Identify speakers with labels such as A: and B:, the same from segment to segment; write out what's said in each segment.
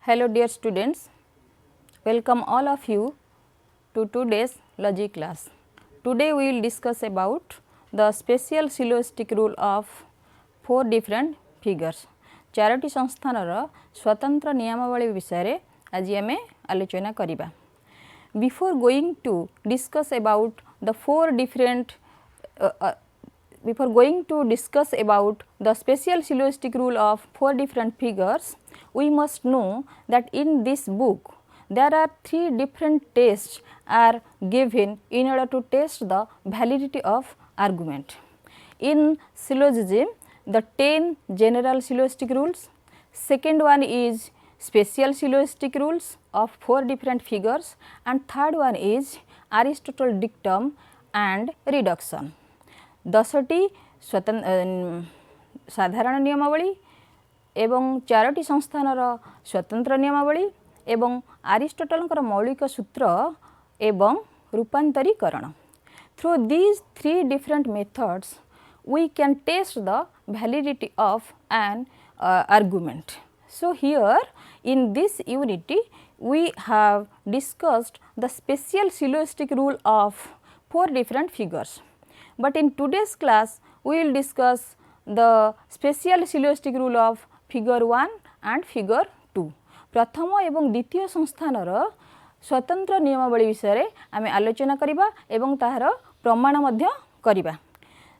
A: Hello dear students, welcome all of you to today's logic class. Today we will discuss about the special syllogistic rule of 4 different figures. Charoti संस्थानर स्वतंत्र नियमावली विषय आज आम आलोचना करिबा. Before going to discuss about the 4 different before going to discuss about the special syllogistic rule of 4 different figures, we must know that in this book there are 3 different tests are given in order to test the validity of argument. In syllogism, the 10 general syllogistic rules, second one is special syllogistic rules of 4 different figures, and third one is Aristotle dictum and reduction. 10टी साधारण नियमावली एवं 4टी संस्थानर स्वतंत्र नियमावली एवं आरिस्टोटलଙ୍କର मौलिक सूत्र एवं रूपांतरीकरण. Through these 3 different methods we can test the validity of an argument. So here in this unit we have discussed the special syllogistic rule of 4 different figures. But in today's class we will discuss the special syllogistic rule of figure 1 and figure 2. प्रथम एवं द्वितीय संस्थानर स्वतंत्र नियमावली विषय आमे आलोचना करिबा एवं ताहार प्रमाण मध्य करिबा.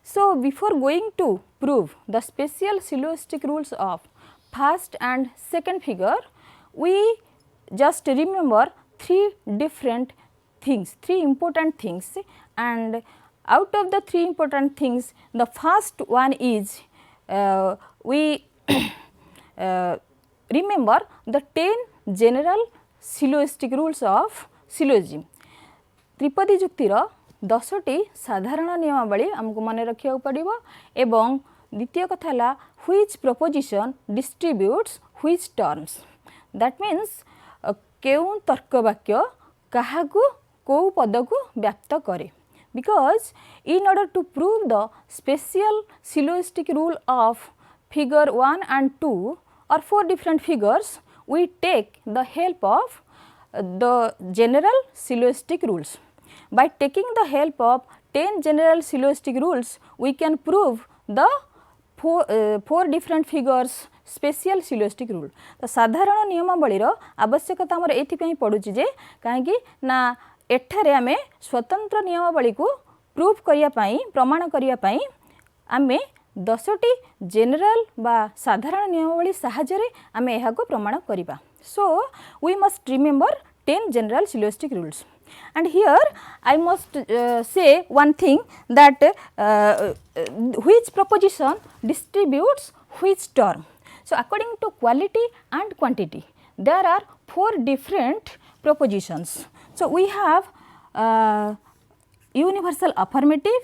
A: So before going to prove the special syllogistic rules of first and second figure, we just remember 3 different things, 3 important things, and out of the 3 important things, the first one is we remember the 10 general syllogistic rules of syllogism. त्रिपदी जुक्तिर 10टी साधारण नियमावली आमको मन रखिया पड़िबो एवं द्वितीय कथा हला which proposition distributes which terms. That means केउ तर्क वाक्य काहाकू को पद को व्याप्त करे. Because in order to prove the special syllogistic rule of figure 1 and 2 or 4 different figures, we take the help of the general syllogistic rules. By taking the help of 10 general syllogistic rules, we can prove the 4 different figures special syllogistic rule. तो साधारण नियमावलीर आवश्यकता हमर एथि पड़ुछि जे काहेकि ना एठारे आमे स्वतंत्र नियमावली को प्रूफ करिया पाई प्रमाण करिया पाई आमे 10टी जनरल बा साधारण नियमावली सहायरे आमे एहा को प्रमाण करिबा. So we must remember 10 general syllogistic rules. And here I must say one thing that which proposition distributes which term. So according to quality and quantity there are 4 different propositions. So we have universal affirmative,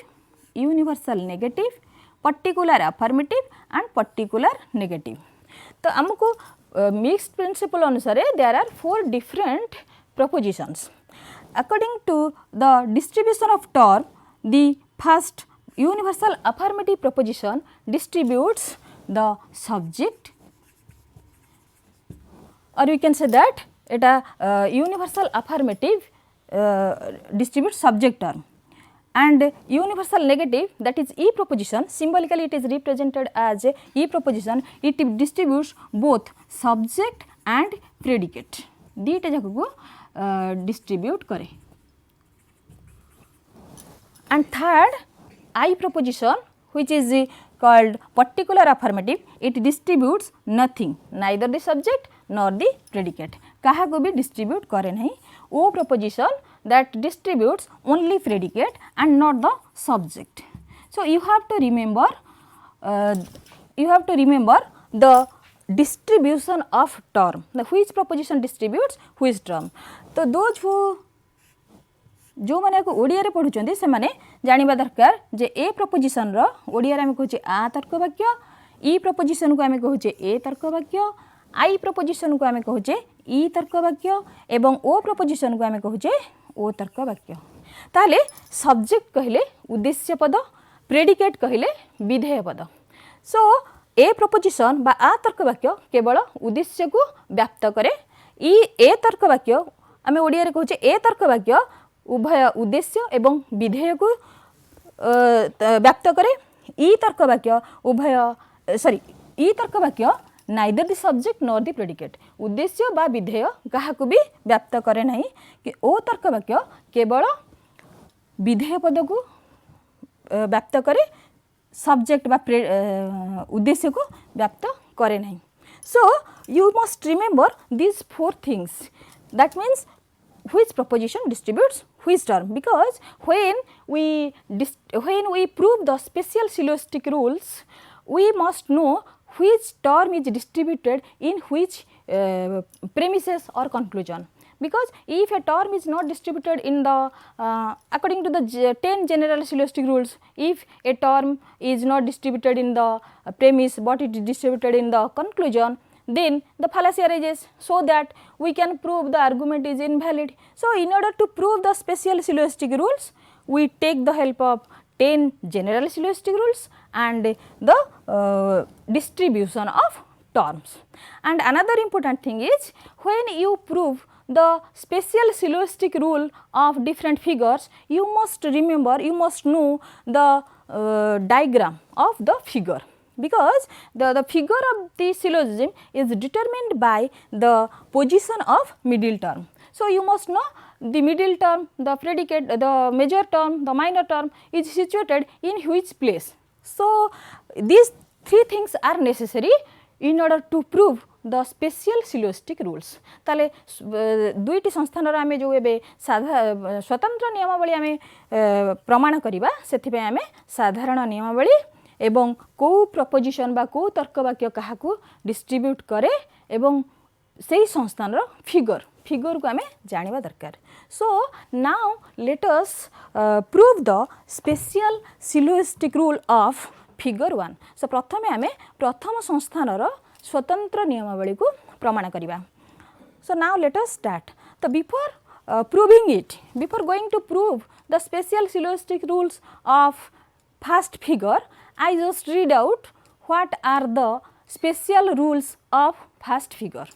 A: universal negative, particular affirmative and particular negative. तो हमको mixed principle अनुसार there are 4 different propositions. According to the distribution of term, the first universal affirmative proposition distributes the subject, or we can say that universal affirmative distributes subject term, and universal negative, that is E proposition, symbolically it is represented as E proposition, it distributes both subject and predicate. दीटा जाक को distribute करे. And third I proposition, which is called particular affirmative, it distributes nothing, neither the subject nor the predicate. कहा को भी distribute करे नहीं. O proposition that distributes only predicate and not the subject. So you have to remember the distribution of term, the which proposition distributes which term. तो those who जो माने को ओडिया रे पढुचंदी से माने जानिबा दरकार जे ए प्रपोजिशन रो ओडिया रे हम कहूचे आ तर्क वाक्य, ई प्रपोजिशन को हम कहूचे ए तर्क वाक्य, आई प्रपोजिशन को हम कहूचे ई तर्क वाक्य एवं ओ प्रपोजिशन को हम कहूचे ओ तर्क वाक्य. ताले सब्जेक्ट कहले उद्देश्य पद, प्रेडिकेट कहले विधेय पद. सो ए प्रपोजिशन बा आ तर्क वाक्य केवल उद्देश्य को व्याप्त करे ई ए तर्क वाक्य आम ओडिया रे कहूचे ए तर्क वाक्य उभय उद्देश्य एवं विधेय को व्याप्त करे। ई तर्क वाक्य उभय सॉरी ई तर्क वाक्य neither the subject nor the predicate उद्देश्य बा विधेय कहा भी व्याप्त करे नहीं कि ओ तर्क वाक्य केवल विधेय पद को व्याप्त करे सब्जेक्ट बा उद्देश्य को व्याप्त करे नहीं। So you must remember these 4 things, that means which proposition distributes which term, because when we prove the special syllogistic rules we must know which term is distributed in which premises or conclusion, because if a term is not distributed in the according to the 10 general syllogistic rules, if a term is not distributed in the premise but it is distributed in the conclusion, then the fallacy arises, so that we can prove the argument is invalid. So in order to prove the special syllogistic rules, we take the help of 10 general syllogistic rules and the distribution of terms. And another important thing is, when you prove the special syllogistic rule of different figures, you must remember, you must know the diagram of the figure, because the figure of the syllogism is determined by the position of middle term. So you must know the middle term, the predicate, the major term, the minor term is situated in which place. So these 3 things are necessary in order to prove the special syllogistic rules. ताले दुईटी संस्थान आमे जो एबे स्वतंत्र नियमावली आमे प्रमाण करिबा, सेथिबे आमे साधारण नियमावली एवं को प्रपोजिशन बा को तर्क वाक्य काहाकू डिस्ट्रीब्यूट करे एवं सेही संस्थान रो फिगर को आमे जानिबा दरकार. So now let us prove the special syllogistic rule of figure 1. So प्रथमे आमे प्रथम संस्थान रो स्वतंत्र नियमावली को प्रमाण करिबा. So now let us start. So before proving it, before going to prove the special syllogistic rules of first figure, I just read out what are the special rules of first figure.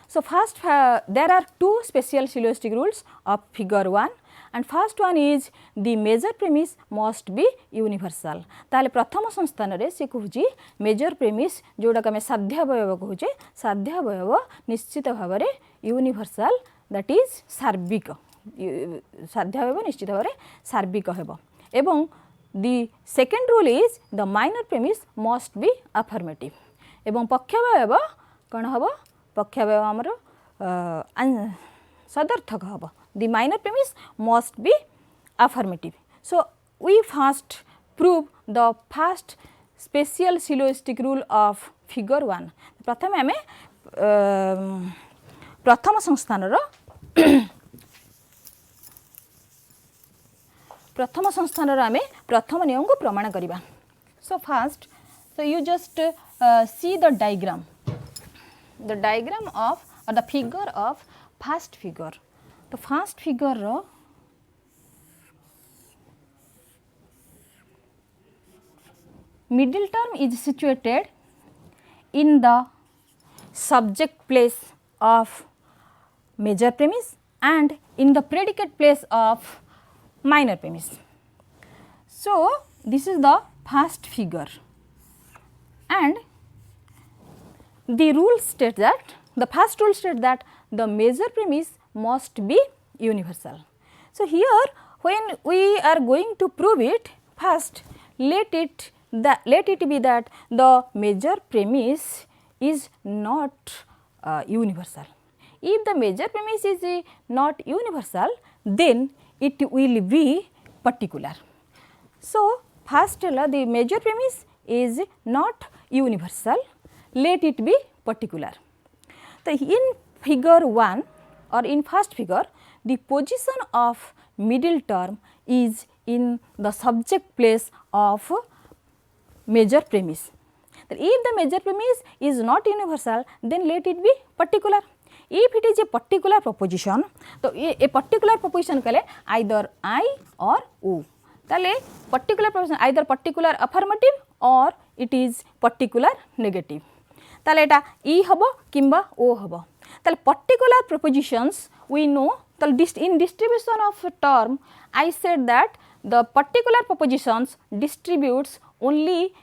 A: So first there are 2 special syllogistic rules of figure 1, and first one is the major premise must be universal. ताले प्रथम संस्थान रे से कहूची major premise जोड़ा कमे साध्यावयव कहूचे, साध्यावयव निश्चित भाव रे यूनिवर्सल, दैट इज सार्विक, साध्यावयव निश्चित भाव रे सार्विक हेबो. एवं the second rule is the minor premise must be affirmative. एवं पक्षावयव कौन हम, पक्षावयव आमर सदर्थक हम. The minor premise must be affirmative. So we first prove the first special syllogistic rule of figure 1. प्रथम आमे प्रथम संस्थान रो प्रथम संस्थान आमे प्रथम नियम को प्रमाण करिबा. So first, so you just see the diagram of or the figure of first figure. The first figure ro middle term is situated in the subject place of major premise and in the predicate place of minor premise. So this is the first figure, and the rule states that, the first rule states that the major premise must be universal. So here when we are going to prove it, first let it be that the major premise is not universal. If the major premise is not universal, then it will be particular. So first the major premise is not universal, let it be particular. So in figure 1 or in first figure, the position of middle term is in the subject place of major premise. If the major premise is not universal, then let it be particular. If it is a particular proposition, so a particular proposition kale either I or O. Tale particular proposition either particular affirmative or it is particular negative. Tale eta E habo kimba O habo. ताले particular prepositions we know in distribution of term I said that the particular prepositions distributes only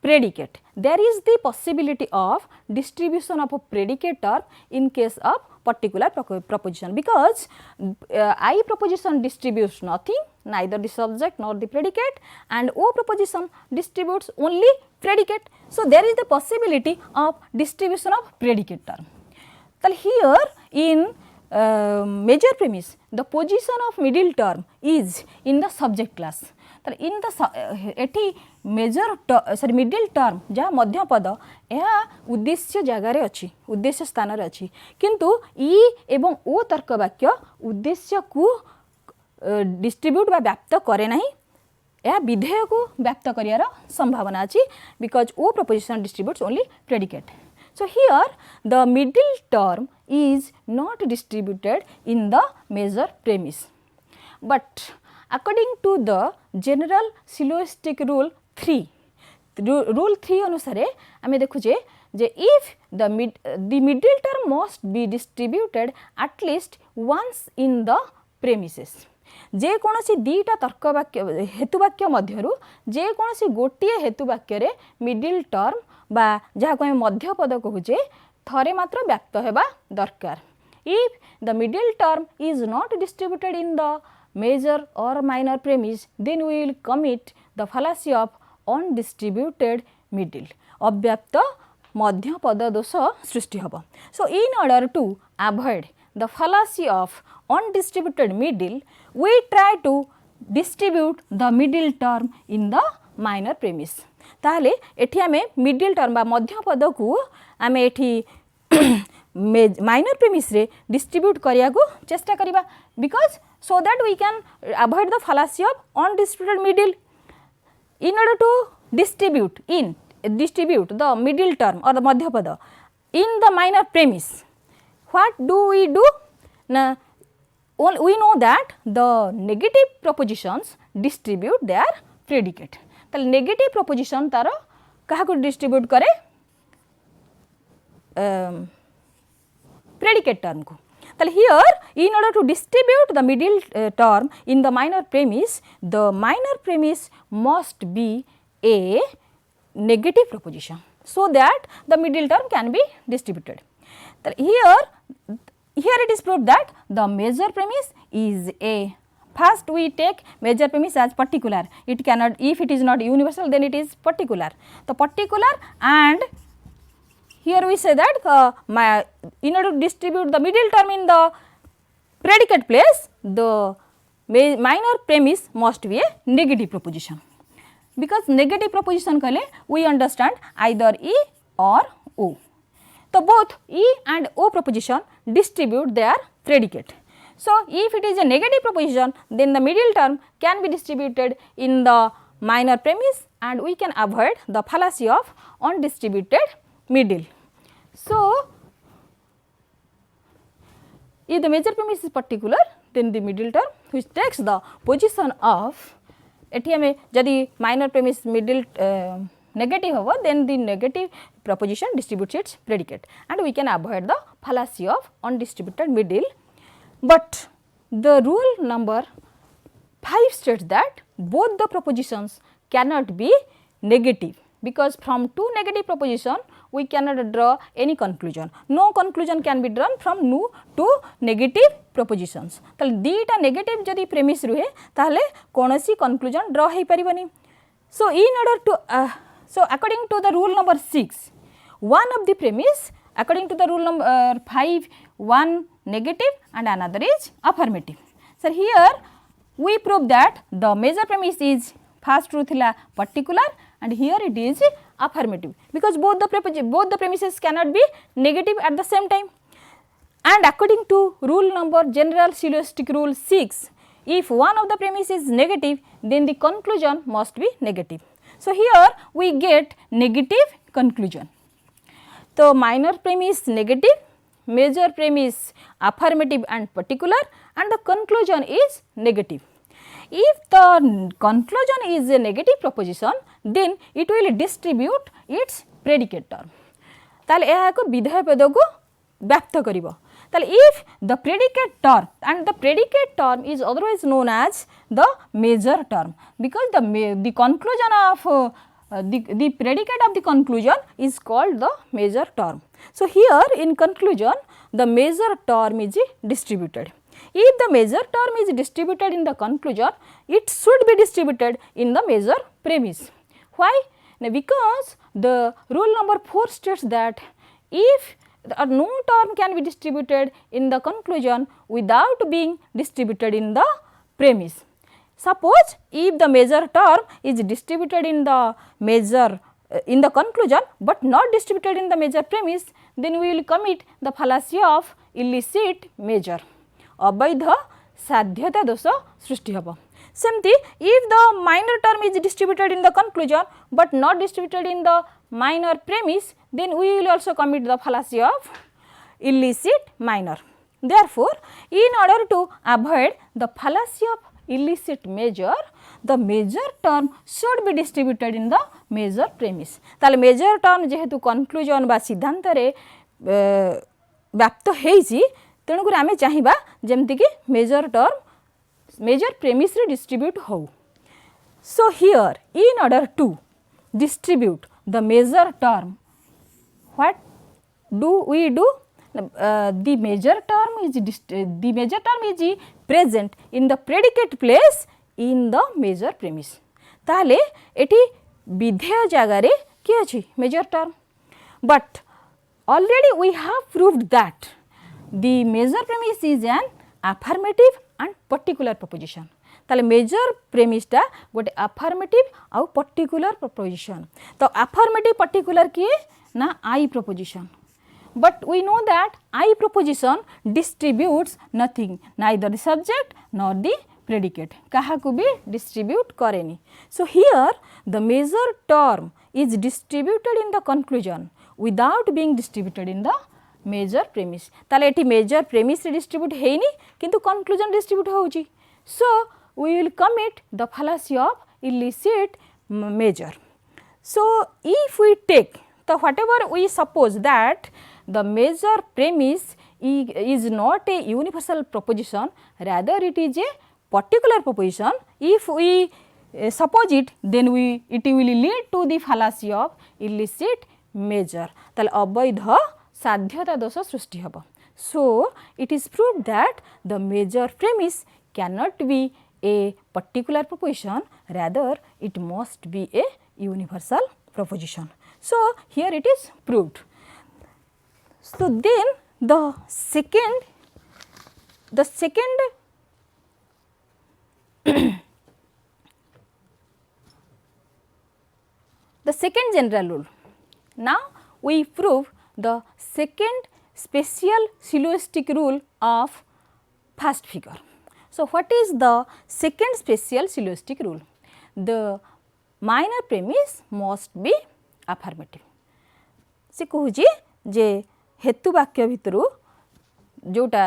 A: predicate. There is the possibility of distribution of a predicate term in case of particular proposition, because I proposition distributes nothing, neither the subject nor the predicate, and O proposition distributes only predicate. So, there is the possibility of distribution of predicate term. So, here in major premise the position of middle term is in the subject class. In the एठी major middle term जहाँ मध्य पद यह उद्देश्य जगार अच्छी उद्देश्य स्थान अच्छी किंतु ई एवं ओ तर्क वाक्य उद्देश्य को डिस्ट्रीब्यूट बा व्याप्त करे नहीं, यह विधेय को व्याप्त करियार संभावना अच्छी because O proposition distributes only predicate. So, here the middle term is not distributed in the major premise, but according to the general syllogistic rule 3, rule 3 अनुसार आमे देखुचे जे if the middle term must be distributed at least once in the premises. जे कोनोसी दीटा तर्क वाक्य हेतु वाक्य मध्यरु जे कोनोसी गोटिए हेतु वाक्य रे मिडिल टर्म बा जहाँ को मध्य पद कहूचे थरे मात्र व्याप्त हेबा दरकार. If the middle term is not distributed in the major or minor premise, then we will commit the fallacy of undistributed middle. अव्याप्त मध्य पद दोष सृष्टि hub. So, in order to avoid the fallacy of undistributed middle, we try to distribute the middle term in the minor premise. ताहले एठी आमे middle term बा मध्य पद को आमे एठी माइनर प्रेमिस रे डिस्ट्रीब्यूट करिया को चेष्टा करिबा, because so that we can avoid the fallacy of undistributed middle. In order to distribute the middle term or the madhya pada in the minor premise, what do we do? Now, we know that the negative propositions distribute their predicate. The negative proposition तार कहा को distribute करे predicate term को. Here, in order to distribute the middle term in the minor premise, the minor premise must be a negative proposition, so that the middle term can be distributed. Here it is proved that the major premise is a. First, we take major premise as particular. It cannot, if it is not universal, then it is particular. The particular, and here we say that in order to distribute the middle term in the predicate place, the minor premise must be a negative proposition. Because negative proposition kale we understand either E or O. So, both E and O proposition distribute their predicate. So, if it is a negative proposition, then the middle term can be distributed in the minor premise and we can avoid the fallacy of undistributed middle. So, if the major premise is particular, then the middle term which takes the position of यदि minor premise middle negative होगा, then the negative proposition distributes its predicate and we can avoid the fallacy of undistributed middle. But the rule number 5 states that both the propositions cannot be negative, because from two negative proposition we cannot draw any conclusion. No conclusion can be drawn from two negative propositions. ताले दीटा negative जदि premise रुहे ताले कोनोसी conclusion draw hay परिबनी. So, in order to so according to the rule number 6, one of the premise, according to the rule number 5, one negative and another is affirmative. So, here we prove that the major premise is first truth particular and here it is affirmative, because both the premises cannot be negative at the same time. And according to rule number general syllogistic rule 6, if one of the premise is negative, then the conclusion must be negative. So, here we get negative conclusion. So, minor premise negative, major premise affirmative and particular, and the conclusion is negative. If the conclusion is a negative proposition, then it will distribute its predicate term. ताले यह एक विधेय पद को व्याप्त करिवो ताले if the predicate term and the predicate term is otherwise known as the major term because the conclusion of the predicate of the conclusion is called the major term. So here in conclusion the major term is distributed. If the major term is distributed in the conclusion, it should be distributed in the major premise. Why? Now, because the rule number 4 states that if no term can be distributed in the conclusion without being distributed in the premise. Suppose if the major term is distributed in the major in the conclusion but not distributed in the major premise, then we will commit the fallacy of illicit measure. अवैध साध्यता दोष सृष्टि होब. सेमती if the minor term is distributed in the conclusion but not distributed in the minor premise, then we will also commit the fallacy of illicit minor. Therefore, in order to avoid the fallacy of illicit measure, the major term should be distributed in the major premise. ताले major term जेहेतु conclusion बा सिद्धांत रे व्याप्त हेछि तेणु कर आमे चाहिबा जेमति कि major term major premise रे distribute हो. So here in order to distribute the major term, what do we do? The major term is present in the predicate place in the major premise. ताले eighty विधेय जगह रे कि अछि major term, but already we have proved that the major premise is an affirmative and particular proposition. ताले major premise टा गोटे affirmative आउ particular proposition. तो affirmative particular किए ना I proposition. But we know that I proposition distributes nothing, neither the subject nor the predicate. कहा को भी distribute करेनी. So here the major term is distributed in the conclusion without being distributed in the major premise. ताले eighty major premise distribute हेनी किंतु conclusion distribute होउची. So we will commit the fallacy of illicit measure. So if we take so whatever we suppose that the major premise is not a universal proposition, rather it is a particular proposition. If we suppose it, then it will lead to the fallacy of illicit measure. ताले अवैध साध्यता दोष सृष्टि होब. So it is proved that the major premise cannot be a particular proposition, rather it must be a universal proposition. So here it is proved. So then the second general rule. Now we prove the second special syllogistic rule of first figure. So what is the second special syllogistic rule? The minor premise must be affirmative. से कहूची जे हेतु वाक्य भितरु जोटा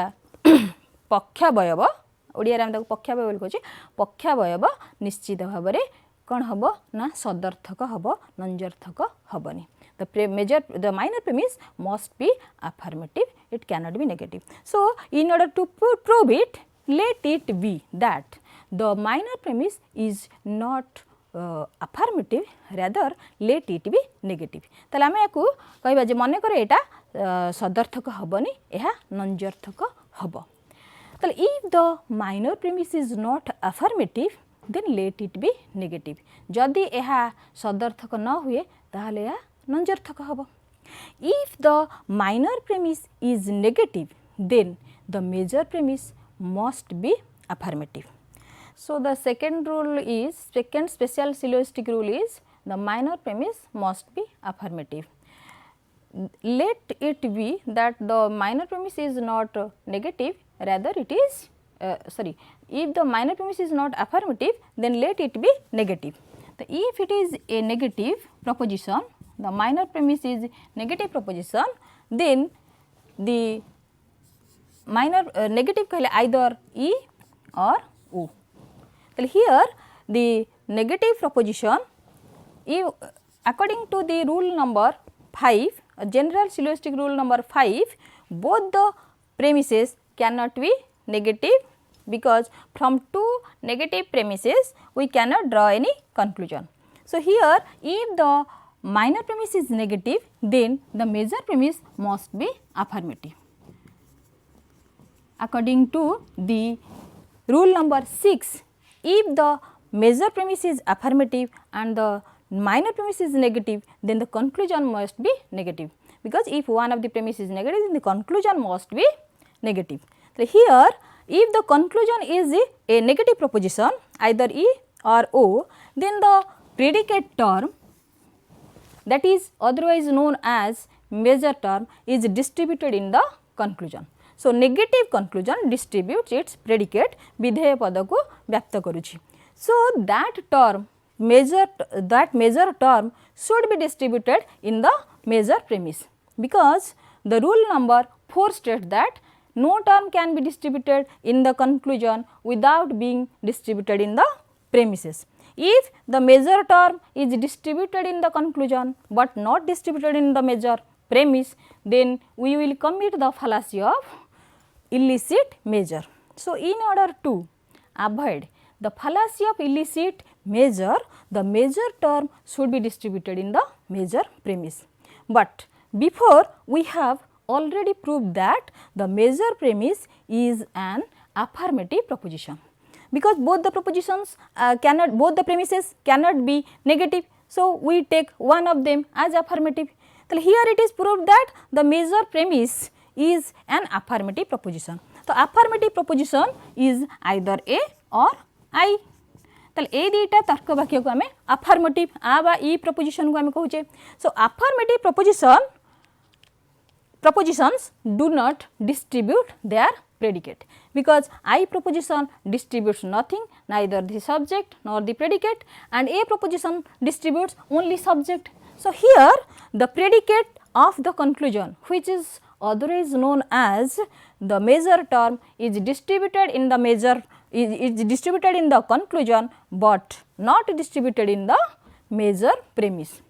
A: पक्षावयव ओडिया रे पक्षावयव बोली कहूची पक्षावयव निश्चित भाव में कौन हम ना सदर्थक हम नंजर्थक हेनी. The minor premise must be affirmative, it cannot be negative. So in order to prove it, let it be that the minor premise is not affirmative, rather let it be negative. ताले आमे याकू कहबा जे मने करे एटा सदर्थक हबनी एहा नंजर्थक hub. ताले if the minor premise is not affirmative, then let it be negative. जदि एहा सदर्थक न हुए ताहले एहा नंजर्थक hub. If the minor premise is negative, then the major premise must be affirmative. So the second special syllogistic rule is the minor premise must be affirmative. Let it be that the minor premise is not negative, rather it is if the minor premise is not affirmative, then let it be negative. If it is a negative proposition, the minor premise is negative proposition, then the minor negative कहले either E or O. Here the negative proposition, according to the rule number 5, general syllogistic rule number 5, both the premises cannot be negative, because from two negative premises we cannot draw any conclusion. So, here if the minor premise is negative, then the major premise must be affirmative. According to the rule number 6, if the major premise is affirmative and the minor premise is negative, then the conclusion must be negative, because if one of the premise is negative, then the conclusion must be negative. So, here if the conclusion is a negative proposition, either E or O, then the predicate term, that is otherwise known as major term, is distributed in the conclusion. So, negative conclusion distributes its predicate विधेय पद को व्याप्त करुछि. So, that major term should be distributed in the major premise, because the rule number 4 states that no term can be distributed in the conclusion without being distributed in the premises. If the major term is distributed in the conclusion but not distributed in the major premise, then we will commit the fallacy of illicit measure. So, in order to avoid the fallacy of illicit measure, the major term should be distributed in the major premise. But before, we have already proved that the major premise is an affirmative proposition, because both the propositions both the premises cannot be negative. So, we take one of them as affirmative. So, here it is proved that the major premise is an affirmative proposition. So, affirmative proposition is either A or I. ताले ए दुईटा तर्क वाक्य को आम affirmative आ बा ई proposition को आम कहूचे. So, affirmative propositions do not distribute their predicate, because I proposition distributes nothing, neither the subject nor the predicate, and A proposition distributes only subject. So, here the predicate of the conclusion, which is otherwise known as the major term, is distributed in the distributed in the conclusion, but not distributed in the major premise,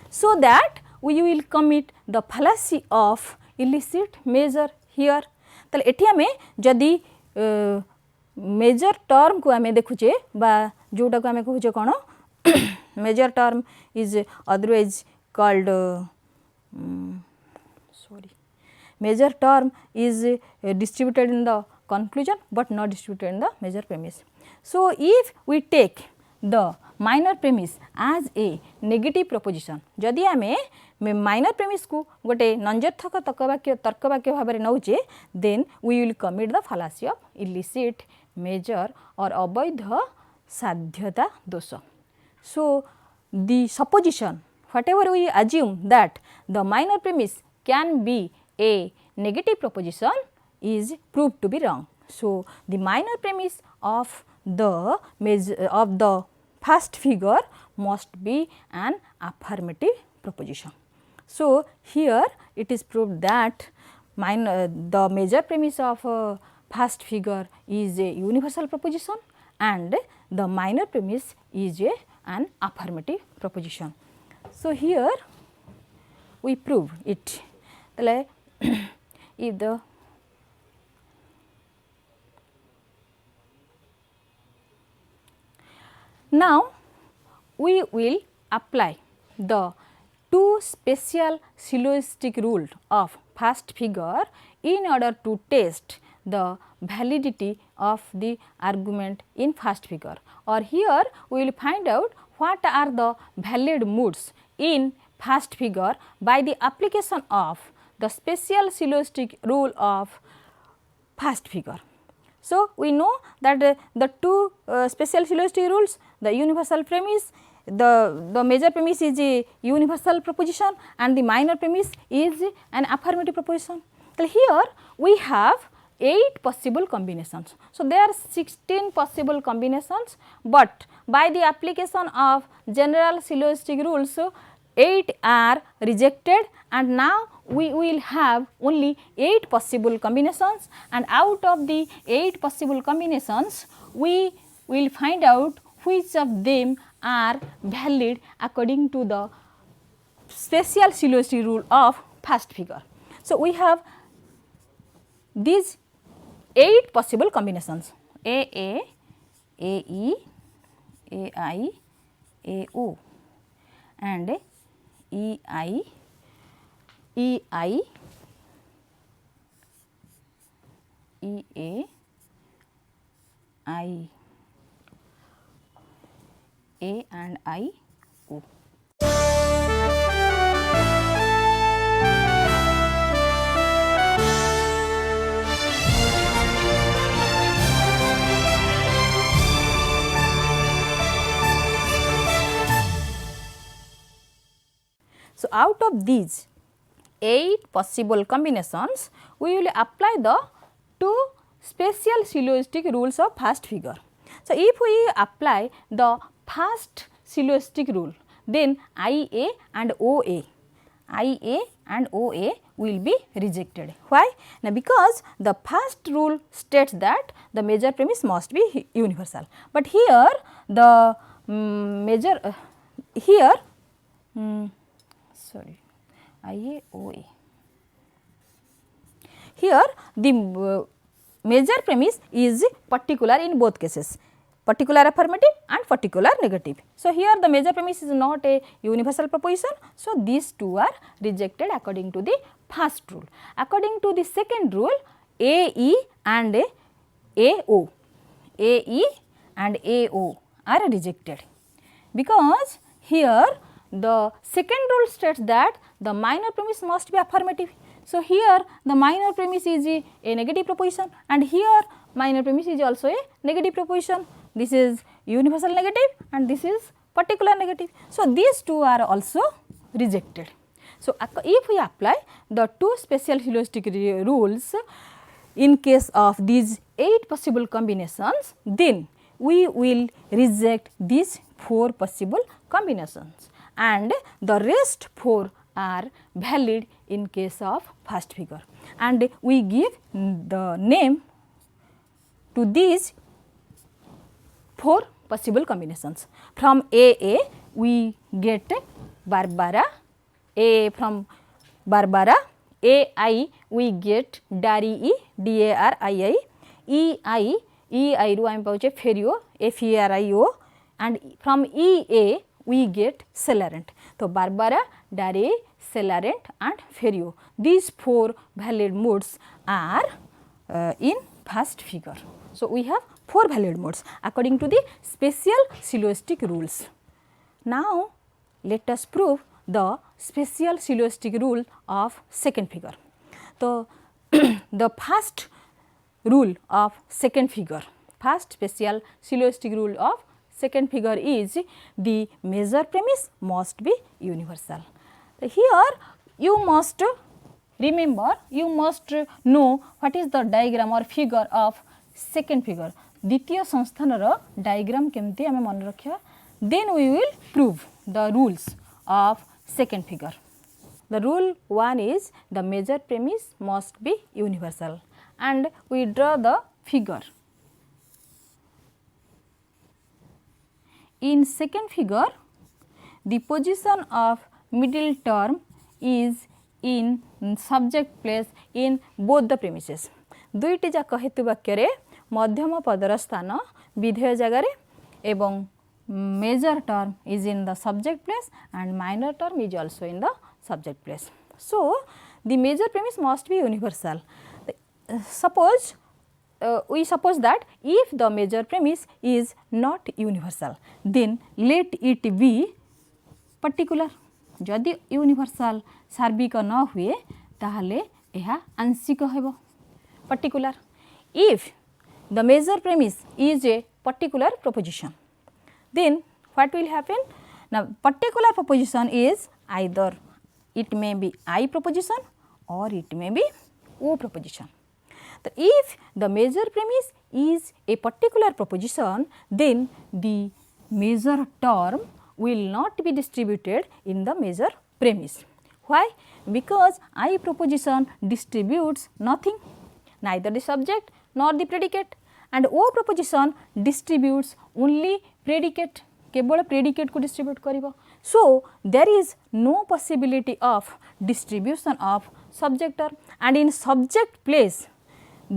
A: so that we will commit the fallacy of illicit measure here. ताले एठी आमे जदि major term को आमे देखुचे बा जोटा को आमे कहूचे कोन major term is otherwise called major term is distributed in the conclusion but not distributed in the major premise. So, if we take the minor premise as a negative proposition, जदि आमे minor premise को गोटे नंजर्थक तर्क वाक्य भाव में नौचे, then we will commit the fallacy of illicit measure or अवैध साध्यता दोष. So, the supposition, whatever we assume that the minor premise can be a negative proposition, is proved to be wrong. So, the minor premise of the first figure must be an affirmative proposition. So, here it is proved that the major premise of first figure is a universal proposition and the minor premise is an affirmative proposition. So, here we prove it. If the now we will apply the two special syllogistic rules of first figure in order to test the validity of the argument in first figure, or here we will find out what are the valid moods in first figure by the application of the special syllogistic rule of first figure. So, we know that the two special syllogistic rules, the universal premise, the major premise is a universal proposition and the minor premise is an affirmative proposition. So, here we have 8 possible combinations. So, there are 16 possible combinations, but by the application of general syllogistic rules, 8 are rejected and now we will have only 8 possible combinations, and out of the 8 possible combinations we will find out which of them are valid according to the special syllogistic rule of first figure. So, we have these 8 possible combinations A, AE, AI, AO and EI, EA, I, A and I, O. So, out of these 8 possible combinations, we will apply the 2 special syllogistic rules of first figure. So, if we apply the first syllogistic rule, then IA and OA, IA and OA will be rejected. Why? Now, because the first rule states that the major premise must be universal, but here the IA, OA. Here the major premise is particular in both cases, particular affirmative and particular negative. So, here the major premise is not a universal proposition. So, these two are rejected according to the first rule. According to the second rule, AE and AO, AE and AO are rejected, because here the second rule states that the minor premise must be affirmative. So, here the minor premise is a negative proposition and here minor premise is also a negative proposition. This is universal negative and this is particular negative. So, these two are also rejected. So, if we apply the 2 special syllogistic rules in case of these 8 possible combinations, then we will reject these 4 possible combinations and the rest 4 are valid in case of first figure, and we give the name to these 4 possible combinations. From AA we get Barbara, A from Barbara, AI we get Darii, Darii, EI ru am pauche Ferio, Ferio, and from EA we get Celarent. So, Barbara, Darii, Celarent and Ferio, these 4 valid modes are in first figure. So, we have 4 valid modes according to the special syllogistic rules. Now, let us prove the special syllogistic rule of second figure. So, the first rule of second figure, first special syllogistic rule of second figure is the major premise must be universal. Here you must remember, you must know what is the diagram or figure of second figure. द्वितीय संस्थान diagram केमती आमे मन रखिया. Then we will prove the rules of second figure. The rule 1 is the major premise must be universal, and we draw the figure. In second figure, the position of middle term is in subject place in both the premises. दुईटी जाक हेतु वाक्य मध्यम पदर स्थान विधेय जगार एवं major term is in the subject place and minor term is also in the subject place. So, the major premise must be universal. Suppose we suppose that if the major premise is not universal, then let it be particular. जदि universal सार्विक न हुए ताहले यह आंशिक हेबो particular. If the major premise is a particular proposition, then what will happen? Now, particular proposition is either it may be I proposition or it may be O proposition. So, if the major premise is a particular proposition, then the major term will not be distributed in the major premise. Why? Because I proposition distributes nothing, neither the subject nor the predicate, and O proposition distributes only predicate, केवल predicate को distribute करिबो. So, there is no possibility of distribution of subject term, and in subject place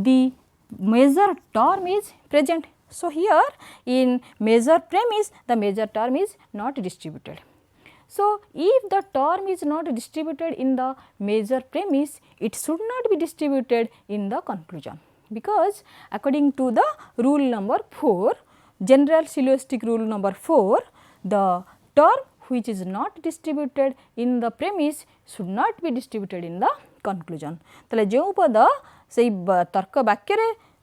A: the major term is present. So, here in major premise the major term is not distributed. So, if the term is not distributed in the major premise, it should not be distributed in the conclusion, because according to the rule number 4, general syllogistic rule number 4, the term which is not distributed in the premise should not be distributed in the conclusion. ताले जो पद से तर्क वाक्य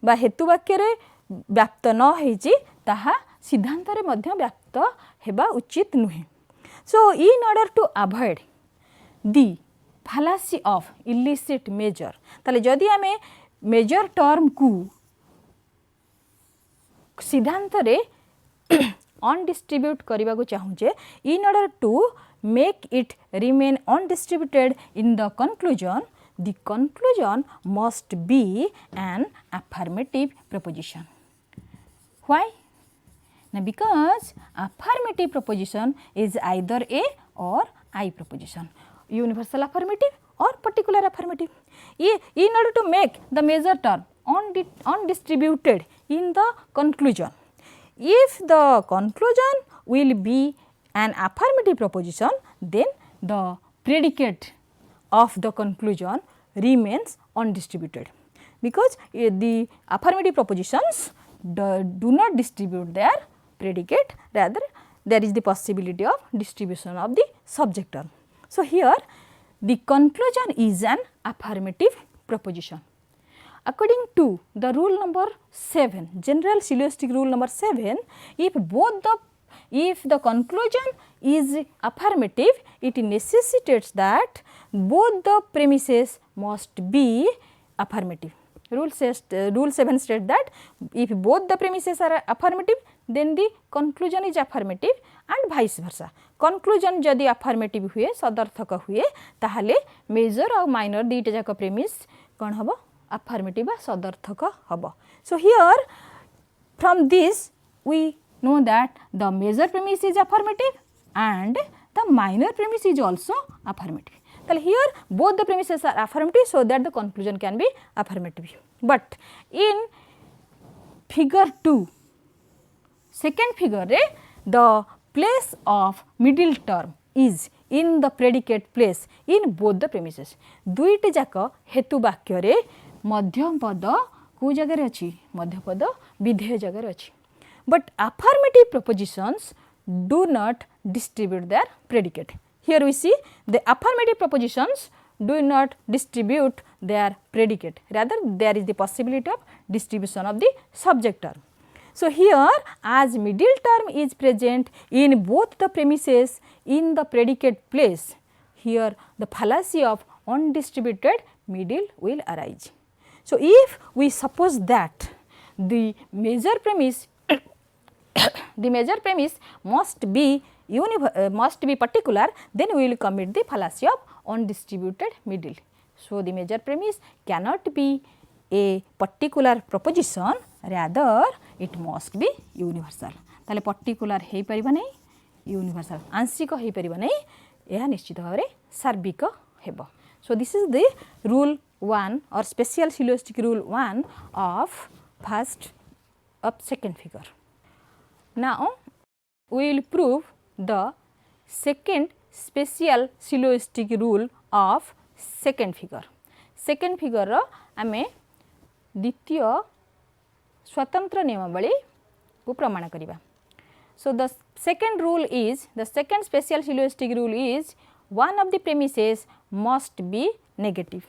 A: बा हेतु वाक्य व्याप्त न होइछि ताहा सिद्धांत रे मध्य व्याप्त हेबा उचित नुहे. So, in order to avoid the fallacy of illicit measure, ताले जदि आमे मेजर टर्म को सिद्धांत रे अनडिस्ट्रीब्यूट करबा को चाहूचे, in order to make it remain undistributed in the conclusion must be an affirmative proposition. Why? Now, because affirmative proposition is either A or I proposition, universal affirmative or particular affirmative. In order to make the major term undistributed in the conclusion, if the conclusion will be an affirmative proposition, then the predicate of the conclusion remains undistributed, because the affirmative propositions do not distribute their predicate, rather there is the possibility of distribution of the subject term. So, here the conclusion is an affirmative proposition. According to the rule number 7, general syllogistic rule number 7, if the conclusion is affirmative, it necessitates that both the premises must be affirmative. Rule 7 states that if both the premises are affirmative, then the conclusion is affirmative and vice versa. Conclusion जदि affirmative हुए सदर्थक हुए ताहले major और minor दीटा जाक premise कौन हबो affirmative बा सदर्थक हबो. So, here from this we know that the major premise is affirmative and the minor premise is also affirmative. So, here both the premises are affirmative, so that the conclusion can be affirmative. But in figure 2, second figure, the place of middle term is in the predicate place in both the premises. दुईटी जाक हेतु वाक्य रे मध्यम पद को जगह रे अछि, मध्य पद विधेय जगह रे अछि. But affirmative propositions do not distribute their predicate. Here we see the affirmative propositions do not distribute their predicate, rather there is the possibility of distribution of the subject term. So, here as middle term is present in both the premises in the predicate place, here the fallacy of undistributed middle will arise. So, if we suppose that the major premise must be particular, then we will commit the fallacy of undistributed middle. So, the major premise cannot be a particular proposition, rather it must be universal. ताले particular हेई परिबा नै, universal आंशिक हेई परिबा नै, यह निश्चित भावरे सार्विक हेबो. So, this is the rule 1 or special syllogistic rule 1 of second figure. Now, we will prove the second special syllogistic rule of second figure. Second figure रो आमे द्वितीय स्वतंत्र नियमावली को प्रमाण करिबा. So, the second rule is, the second special syllogistic rule is, one of the premises must be negative.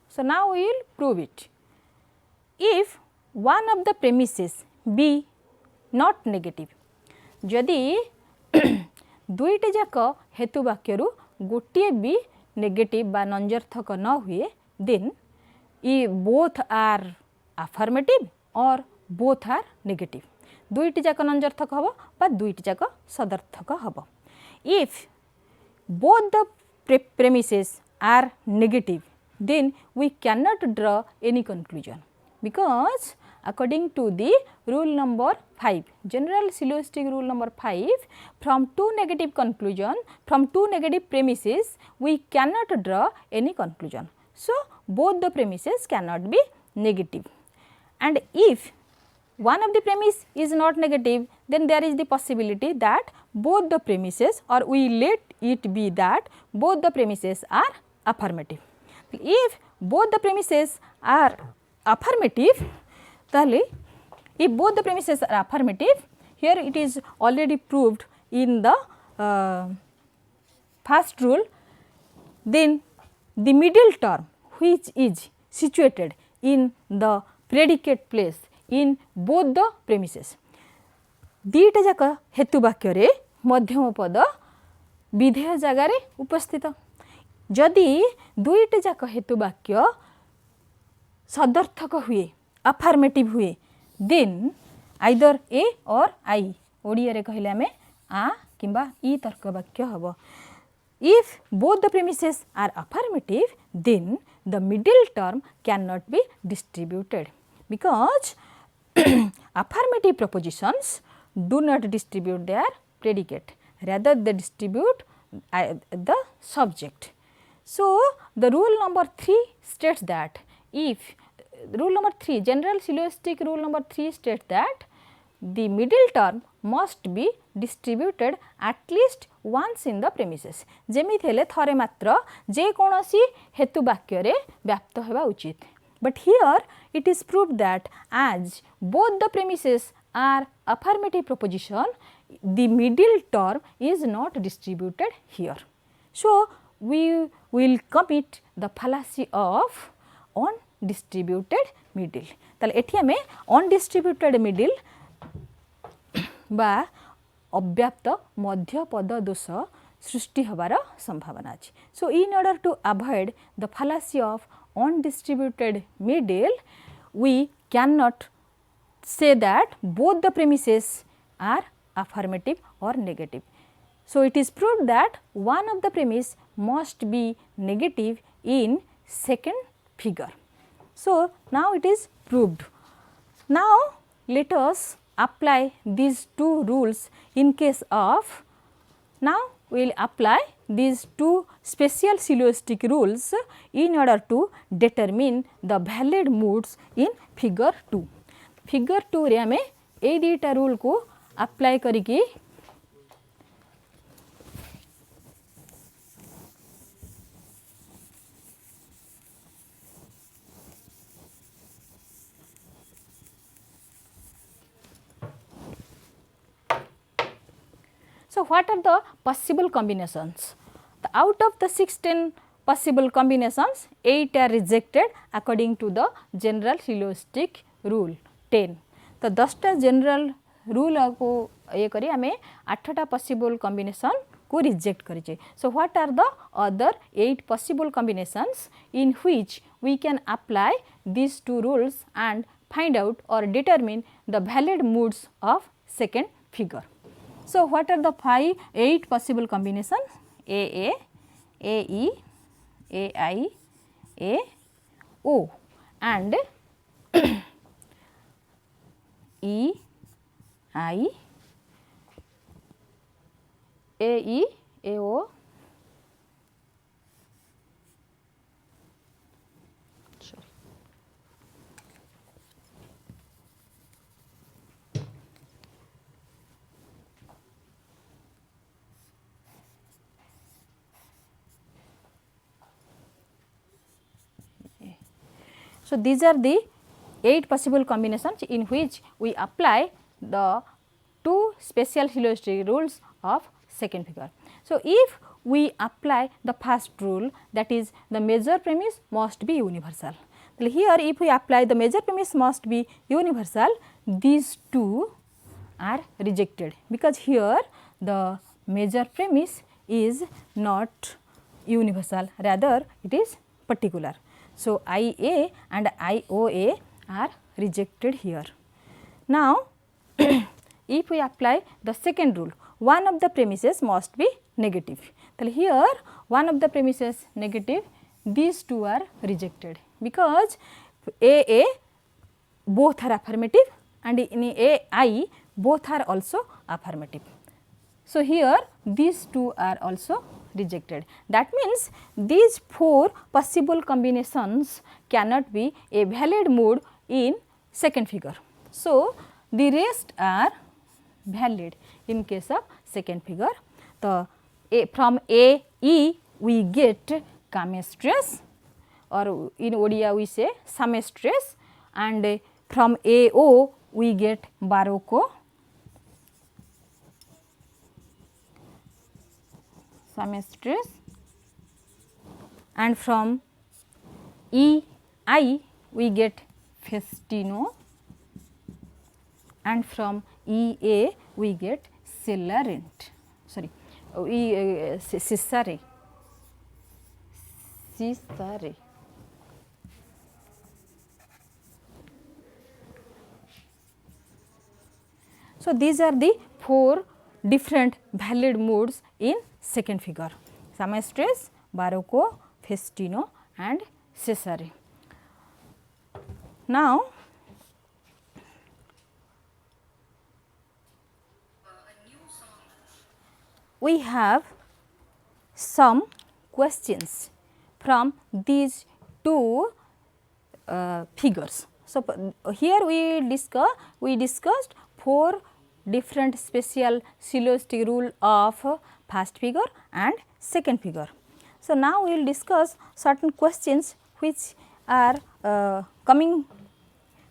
A: So, now we will prove it. If one of the premises be not negative, जदि दुईटे जाक हेतु वाक्यरु गोटे भी negative बा नंजर्थक न हुए, then both are affirmative or both are negative. दुईटे जाक नंजर्थक हबो बा दुईटे जाक सदर्थक हबो. If both the premises are negative, then we cannot draw any conclusion, because according to the rule number 5, general syllogistic rule number 5, from two negative conclusion, from two negative premises we cannot draw any conclusion. So, both the premises cannot be negative, and if one of the premise is not negative, then there is the possibility that both the premises, or we let it be that both the premises are affirmative. If both the premises are affirmative, if both the premises are affirmative, here it is already proved in the first rule, then the middle term which is situated in the predicate place in both the premises, दीटा जाक हेतु वाक्य रे मध्यम पद विधेय जगार उपस्थित। जदि दुईटा जाक हेतु वाक्य सदर्थक हुए, अफर्मेटिव हुए, देन आइदर ए और आई, ओडिया रे कहले आमे आ किंबा ई तर्क वाक्य हबो। If both the premises are affirmative, then the middle term cannot be distributed, because affirmative propositions do not distribute their predicate, rather they distribute the subject. So, the rule number 3 states that if rule number 3, general syllogistic rule number 3 states that the middle term must be distributed at least once in the premises. जेमिति हेले थरे मात्र जे कोनोसी हेतु वाक्य रे व्याप्त हेबा उचित। But here it is proved that as both the premises are affirmative proposition, the middle term is not distributed here. So, we will commit the fallacy of undistributed middle. ताले एठी हमें undistributed middle बा अव्याप्त मध्य पद दोष सृष्टि हबार संभावना अछि। So, in order to avoid the fallacy of undistributed middle, we cannot say that both the premises are affirmative or negative. So, it is proved that one of the premise must be negative in second figure. So, now it is proved. Now, let us apply these two rules in case of, now we will apply these two special syllogistic rules in order to determine the valid moods in figure 2. Figure 2 रे हमें ए दीटा rule को apply करिकी So, what are the possible combinations? Out of the 16 possible combinations, 8 are rejected according to the general syllogistic rule 10. तो 10टा general rule को ये करी हमें 8टा possible combination को reject करिचे. So, what are the other 8 possible combinations in which we can apply these two rules and find out or determine the valid moods of second figure? So, what are the 8 possible combinations? AA, AE, AI, AO and EI, AE, AO, So, these are the 8 possible combinations in which we apply the two special syllogistic rules of second figure. So, if we apply the first rule, that is the major premise must be universal. Here if we apply the major premise must be universal, these two are rejected, because here the major premise is not universal, rather it is particular. So, IA and IOA are rejected here. Now, if we apply the second rule, one of the premises must be negative. So, here one of the premises negative, these two are rejected, because AA both are affirmative, and in AI both are also affirmative. So, here these two are also rejected. That means, these 4 possible combinations cannot be a valid mode in second figure. So, the rest are valid in case of second figure. So, from A E we get Kamestress, or in Odia we say Samestress, and from A O we get Barocco, Samestress, and from E I we get Festino, and from E A we get Celarent, sorry, Cesare. So, these are the 4 different valid modes in second figure: Samestress, Barocco, Festino, and Cesare. Now, we have some questions from these 2 figures. So, here we discussed 4 different special syllogistic rule of first figure and second figure. So, now we will discuss certain questions which are coming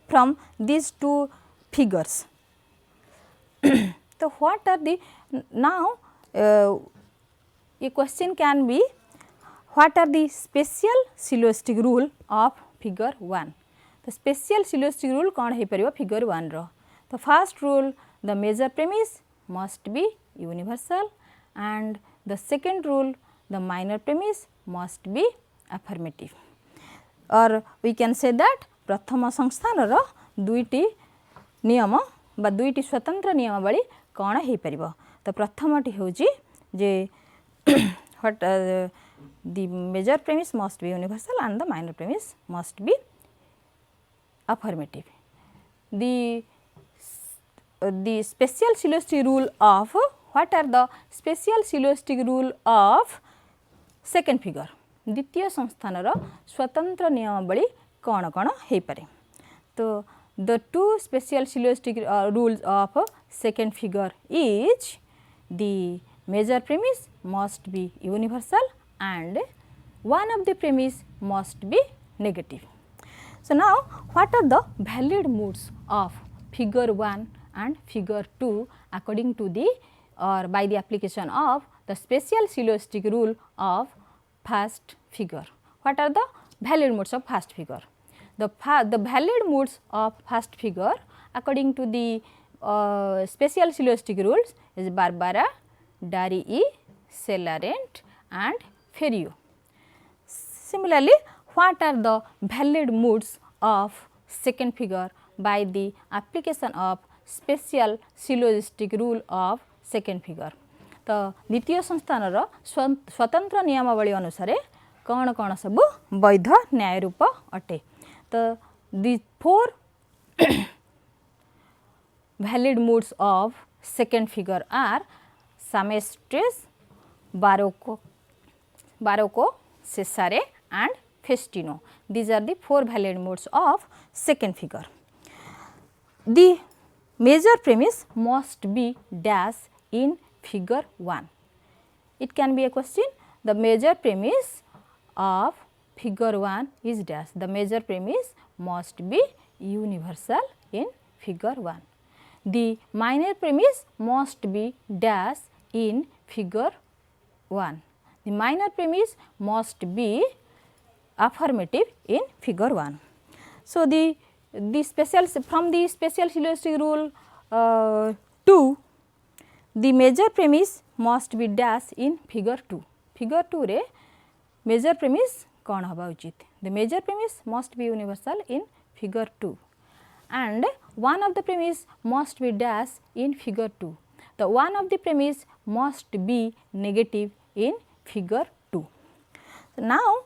A: from these 2 figures. So, what are the now a question can be, what are the special syllogistic rule of figure 1? The special syllogistic rule कौन है परिवा figure 1 row? The first rule, the major premise must be universal, and the second rule, the minor premise must be affirmative. Or we can say that प्रथम संस्थान रो 2टी नियम बा 2टी स्वतंत्र नियमावली कौन है परिवा? तो प्रथमटी होची जे what the major premise must be universal and the minor premise must be affirmative. The special syllogistic rule of, what are the special syllogistic rule of second figure? द्वितीय संस्थान स्वतंत्र नियमावली कौन कौन हो पारे? तो the 2 special syllogistic rules of second figure is, the major premise must be universal and one of the premise must be negative. So, now what are the valid modes of figure 1 and figure 2 according to the, or by the application of the special syllogistic rule of first figure? What are the valid modes of first figure? The valid modes of first figure according to the special syllogistic rules is Barbara, Darii, Celarent, and Ferriot. Similarly, what are the valid modes of second figure by the application of special syllogistic rule of second figure? तो द्वितीय संस्थान स्वतंत्र नियमावली अनुसार कौन कौन सब वैध न्याय रूप अटे? तो the 4 valid modes of second figure are Samestress, Barocco, Cesare, and Festino. These are the 4 valid modes of second figure. The major premise must be dash in figure 1. It can be a question, the major premise of figure 1 is dash. The major premise must be universal in figure 1. The minor premise must be dash in figure 1. The minor premise must be affirmative in figure 1. So, from the special syllogistic rule 2, the major premise must be dash in figure 2. Figure 2 रे major premise कौन हवा उचित? The major premise must be universal in figure 2, and one of the premise must be dash in figure 2. The one of the premise must be negative in figure 2. Now,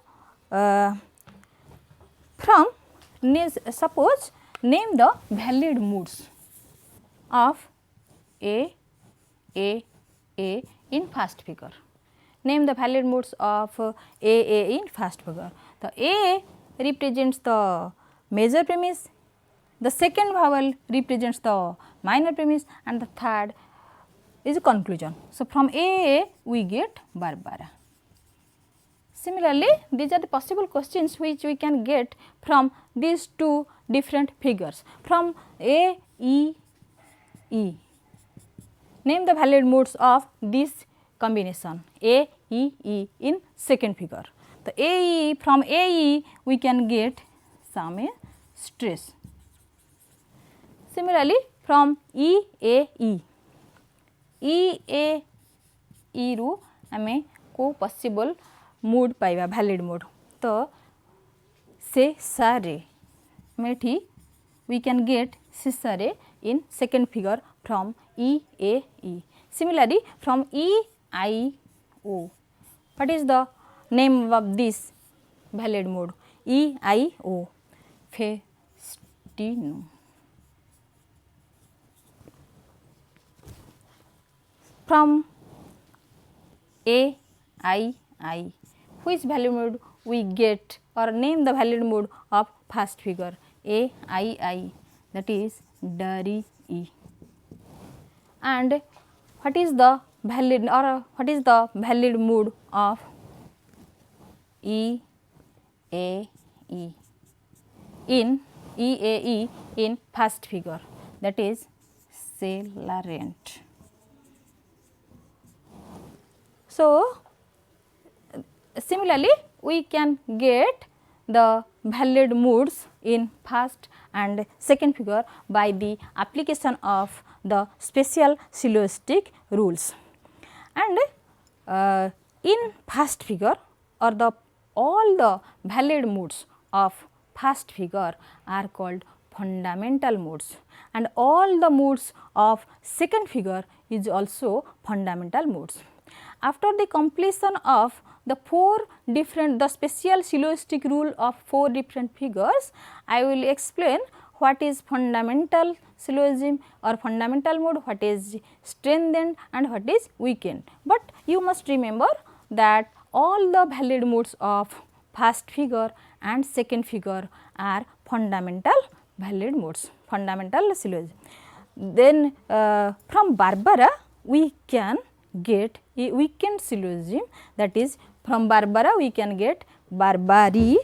A: suppose name the valid moods of A in first figure. Name the valid moods of A in first figure. The A represents the major premise, the second vowel represents the minor premise, and the third is a conclusion. So, from A we get Barbara. Similarly, these are the possible questions which we can get from these two different figures. From A, E, E. Name the valid moods of this combination A, E in second figure. The A, E, from A, E we can get some stress. Similarly, from E, A, E. E रू आमे को possible mood पाइबा valid mood तो से सारे मेठी we can get sisare in second figure from E, A, E. Similarly, from E, I, O. What is the name of this valid mode? E, I, O. Festino. From A, I, which valid mode we get or name the valid mode of first figure A, I, that is Dari E. And what is the valid or what is the valid mode of E, A, E in E, A, E in first figure, that is Celarent. So, similarly, we can get the valid moods in first and second figure by the application of the special syllogistic rules. And in first figure or all the valid moods of first figure are called fundamental moods, and all the moods of second figure is also fundamental moods. After the completion of the special syllogistic rule of 4 different figures, I will explain what is fundamental syllogism or fundamental mode, what is strengthened and what is weakened. But you must remember that all the valid modes of first figure and second figure are fundamental valid modes, fundamental syllogism. Then from Barbara we can get a weakened syllogism, that is from Barbara we can get Barbari,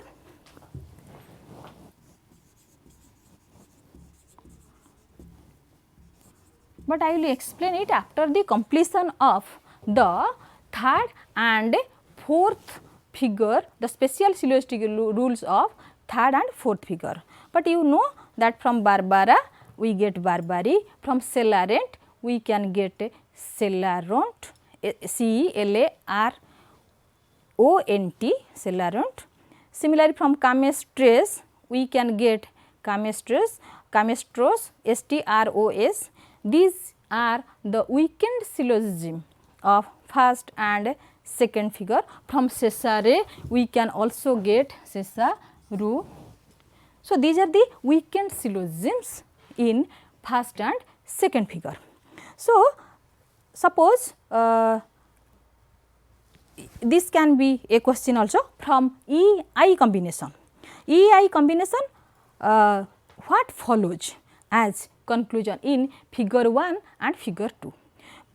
A: but I will explain it after the completion of the third and fourth figure, the special syllogistic rules of third and fourth figure. But you know that from Barbara we get Barbari, from Celarent we can get Celaront, C-E-L-A-R-O-N-T, Celaront. Similarly, from Camestros we can get Camestros, S-T-R-O-S. These are the weakened syllogism of first and second figure. From Cesare we can also get Cesaru. So, these are the weakened syllogisms in first and second figure. So, suppose this can be a question also from E-I combination. E-I combination, what follows as conclusion in figure 1 and figure 2.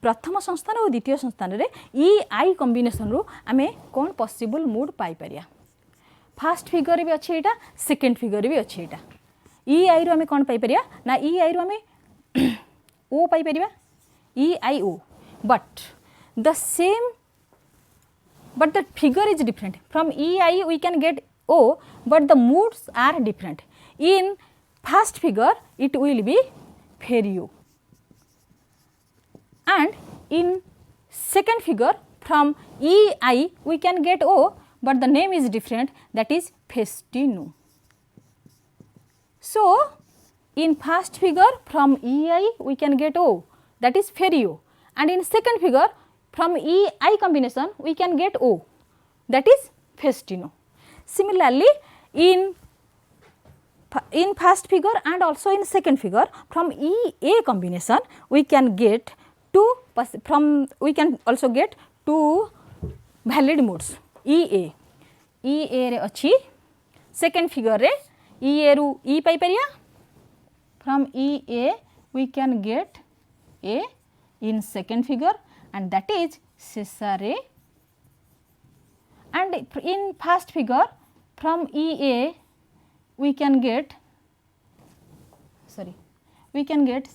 A: प्रथम संस्थान और द्वितीय संस्थान रे E-I combination रो आमे कौन possible mood पाई परिया. First figure भी अच्छे एटा, सेकेंड फिगर भी अच्छे एटा. E-I रो आमे कौन पाई परिया ना E-I रो आमे O पाई परिया, E-I-O, but the figure is different. From E-I we can get O, but the moods are different. In first figure it will be Ferio, and in second figure from E-I we can get O, but the name is different, that is Festino. So, in first figure from E-I we can get O, that is Ferio, and in second figure from E-I combination we can get O, that is Festino. Similarly, in in first figure and also in second figure, from EA combination we can get we can also get two valid modes. EA रे अच्छी second figure रे EA रू E पाई परिया, from EA we can get A in second figure and that is Caesare, and in first figure from EA we can get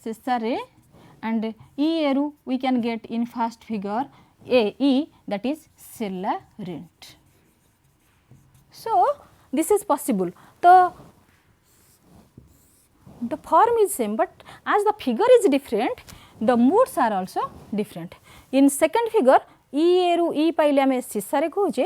A: Caesare and EA ru we can get in first figure E, that is Celarent. So this is possible. The form is same, but as the figure is different, the modes are also different. In second figure EA ru E पाइले आमे Caesare कहूचे,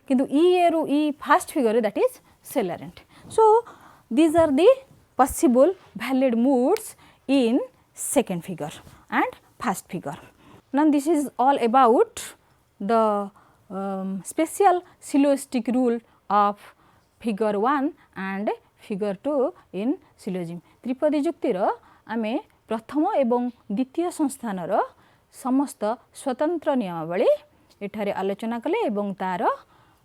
A: किंतु EA रू E first figure that is Celarent. So these are the possible valid modes in second figure and first figure. Now this is all about the special syllogistic rule of figure 1 and figure 2 in syllogism. त्रिपदी जुक्तिर आमे प्रथम एवं द्वितीय संस्थानर समस्त स्वतंत्र नियमावली एठारे आलोचना कले एवं तार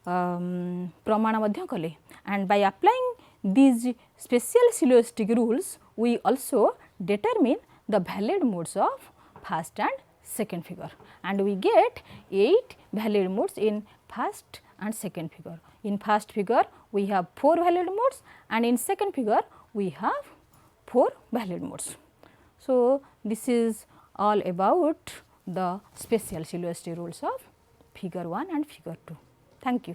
A: प्रमाण मध्य कले, and by applying these special syllogistic rules we also determine the valid modes of first and second figure, and we get 8 valid modes in first and second figure. In first figure we have 4 valid modes and in second figure we have 4 valid modes. So this is all about the special syllogistic rules of figure 1 and figure 2. Thank you.